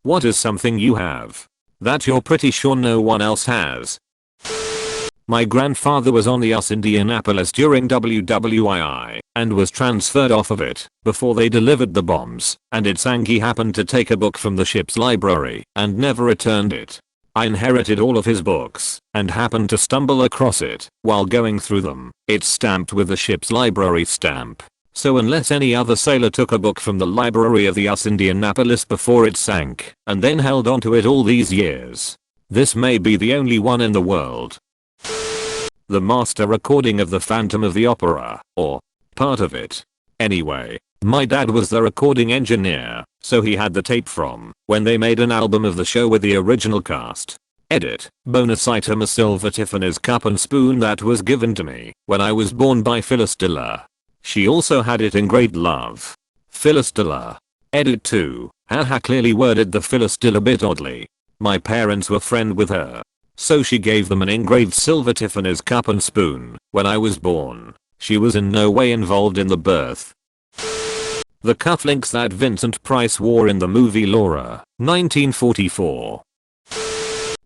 What is something you have that you're pretty sure no one else has? My grandfather was on the Indianapolis during WWII and was transferred off of it before they delivered the bombs, and it sank. He happened to take a book from the ship's library and never returned it. I inherited all of his books and happened to stumble across it while going through them. It's stamped with the ship's library stamp. So unless any other sailor took a book from the library of the Indianapolis before it sank and then held onto it all these years, this may be the only one in the world. The master recording of the Phantom of the Opera, or part of it. Anyway, my dad was the recording engineer, so he had the tape from when they made an album of the show with the original cast. Edit. Bonus item: a silver Tiffany's cup and spoon that was given to me when I was born by Phyllis Diller. She also had it in great love. Phyllis Diller. Edit 2. Haha, clearly worded the Phyllis Diller bit oddly. My parents were friends with her, so she gave them an engraved silver Tiffany's cup and spoon when I was born. She was in no way involved in the birth. The cufflinks that Vincent Price wore in the movie Laura, 1944.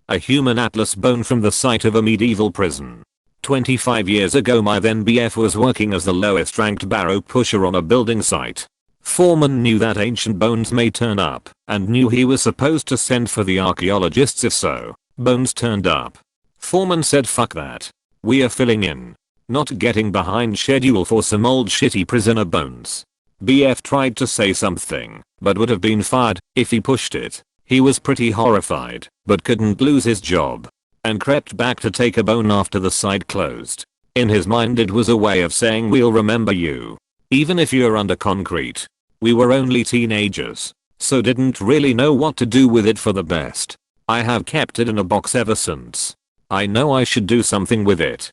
A human atlas bone from the site of a medieval prison. 25 years ago my then BF was working as the lowest ranked barrow pusher on a building site. Foreman knew that ancient bones may turn up and knew he was supposed to send for the archaeologists if so. Bones turned up. Foreman said fuck that. We are filling in. Not getting behind schedule for some old shitty prisoner bones. BF tried to say something, but would have been fired if he pushed it. He was pretty horrified, but couldn't lose his job. And crept back to take a bone after the site closed. In his mind it was a way of saying we'll remember you. Even if you're under concrete. We were only teenagers, so didn't really know what to do with it for the best. I have kept it in a box ever since. I know I should do something with it.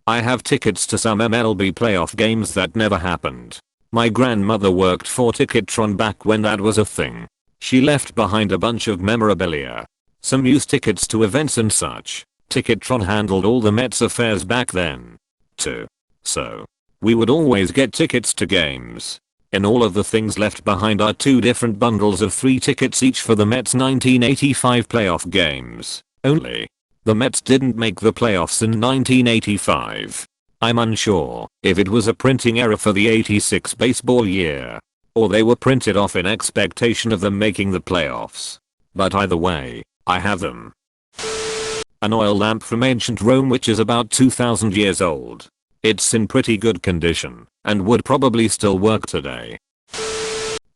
I have tickets to some MLB playoff games that never happened. My grandmother worked for Ticketron back when that was a thing. She left behind a bunch of memorabilia. Some used tickets to events and such. Ticketron handled all the Mets affairs back then, too. So we would always get tickets to games. In all of the things left behind are 2 different bundles of 3 tickets each for the Mets 1985 playoff games. Only the Mets didn't make the playoffs in 1985. I'm unsure if it was a printing error for the 86 baseball year, or they were printed off in expectation of them making the playoffs. But either way, I have them. An oil lamp from ancient Rome which is about 2000 years old. It's in pretty good condition and would probably still work today.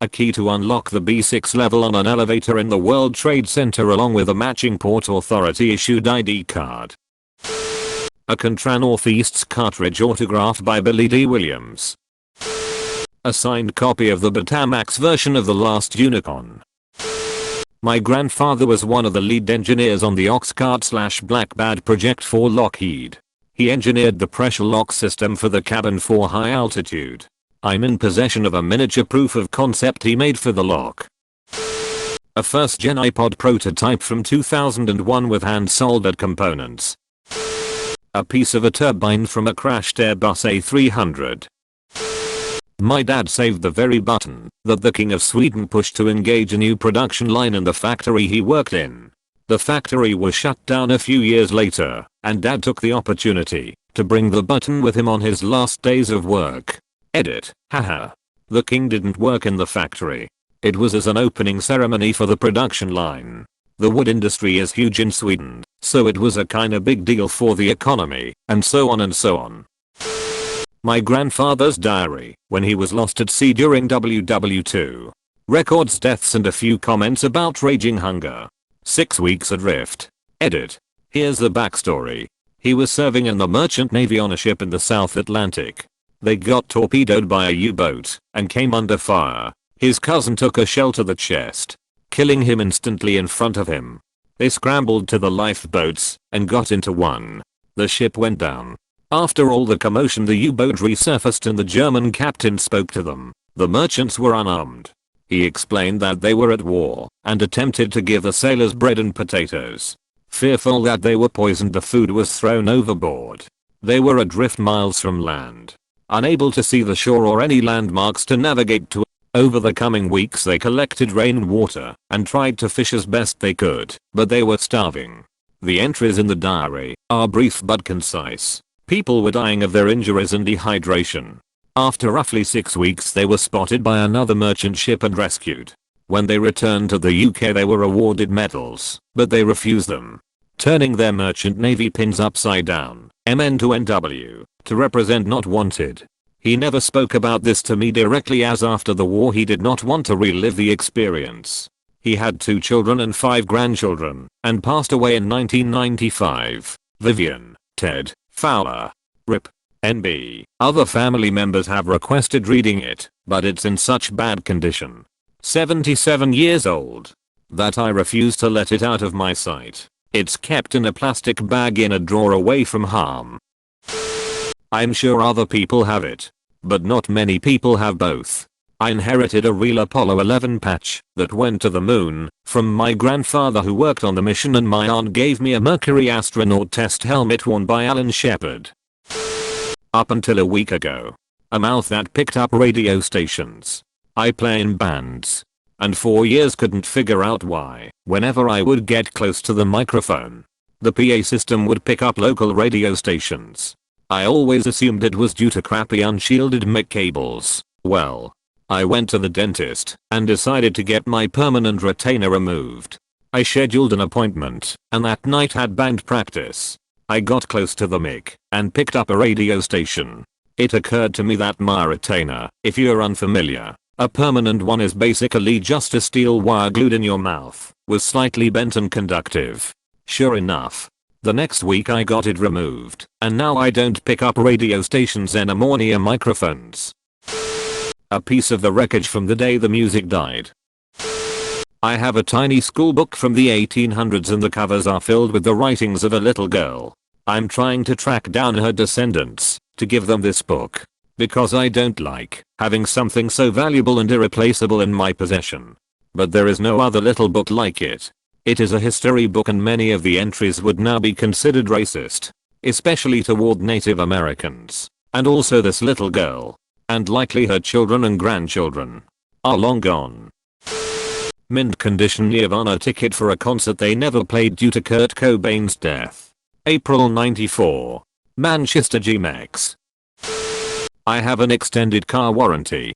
A key to unlock the B6 level on an elevator in the World Trade Center along with a matching Port Authority issued ID card. A Contra Northeast's cartridge autographed by Billy D. Williams. A signed copy of the Betamax version of The Last Unicorn. My grandfather was one of the lead engineers on the Oxcart/Blackbird project for Lockheed. He engineered the pressure lock system for the cabin for high altitude. I'm in possession of a miniature proof of concept he made for the lock. A first gen iPod prototype from 2001 with hand soldered components. A piece of a turbine from a crashed Airbus A300. My dad saved the very button that the King of Sweden pushed to engage a new production line in the factory he worked in. The factory was shut down a few years later, and Dad took the opportunity to bring the button with him on his last days of work. Edit. Haha. The king didn't work in the factory. It was as an opening ceremony for the production line. The wood industry is huge in Sweden, so it was a kinda big deal for the economy, and so on and so on. My grandfather's diary when he was lost at sea during WW2. Records deaths and a few comments about raging hunger. 6 weeks adrift. Edit. Here's the backstory. He was serving in the merchant navy on a ship in the South Atlantic. They got torpedoed by a U-boat and came under fire. His cousin took a shell to the chest, killing him instantly in front of him. They scrambled to the lifeboats and got into one. The ship went down. After all the commotion the U-boat resurfaced and the German captain spoke to them. The merchants were unarmed. He explained that they were at war and attempted to give the sailors bread and potatoes. Fearful that they were poisoned, the food was thrown overboard. They were adrift miles from land, unable to see the shore or any landmarks to navigate to. Over the coming weeks they collected rainwater and tried to fish as best they could, but they were starving. The entries in the diary are brief but concise. People were dying of their injuries and dehydration. After roughly 6 weeks they were spotted by another merchant ship and rescued. When they returned to the UK they were awarded medals, but they refused them, turning their merchant navy pins upside down, MN to NW, to represent not wanted. He never spoke about this to me directly, as after the war he did not want to relive the experience. He had 2 children and 5 grandchildren, and passed away in 1995. Vivian, Ted, Fowler. RIP. NB. Other family members have requested reading it, but it's in such bad condition. 77 years old, that I refuse to let it out of my sight. It's kept in a plastic bag in a drawer away from harm. I'm sure other people have it, but not many people have both. I inherited a real Apollo 11 patch that went to the moon from my grandfather who worked on the mission, and my aunt gave me a Mercury astronaut test helmet worn by Alan Shepard. Up until a week ago, a mouth that picked up radio stations. I play in bands, and for years couldn't figure out why, whenever I would get close to the microphone, the PA system would pick up local radio stations. I always assumed it was due to crappy unshielded mic cables. Well, I went to the dentist and decided to get my permanent retainer removed. I scheduled an appointment and that night had band practice. I got close to the mic and picked up a radio station. It occurred to me that my retainer, if you're unfamiliar, a permanent one is basically just a steel wire glued in your mouth, was slightly bent and conductive. Sure enough, the next week I got it removed, and now I don't pick up radio stations anymore near microphones. A piece of the wreckage from the day the music died. I have a tiny school book from the 1800s and the covers are filled with the writings of a little girl. I'm trying to track down her descendants to give them this book, because I don't like having something so valuable and irreplaceable in my possession. But there is no other little book like it. It is a history book and many of the entries would now be considered racist, especially toward Native Americans. And also this little girl, and likely her children and grandchildren, are long gone. Mint condition Nirvana ticket for a concert they never played due to Kurt Cobain's death. April 94. Manchester GMX. I have an extended car warranty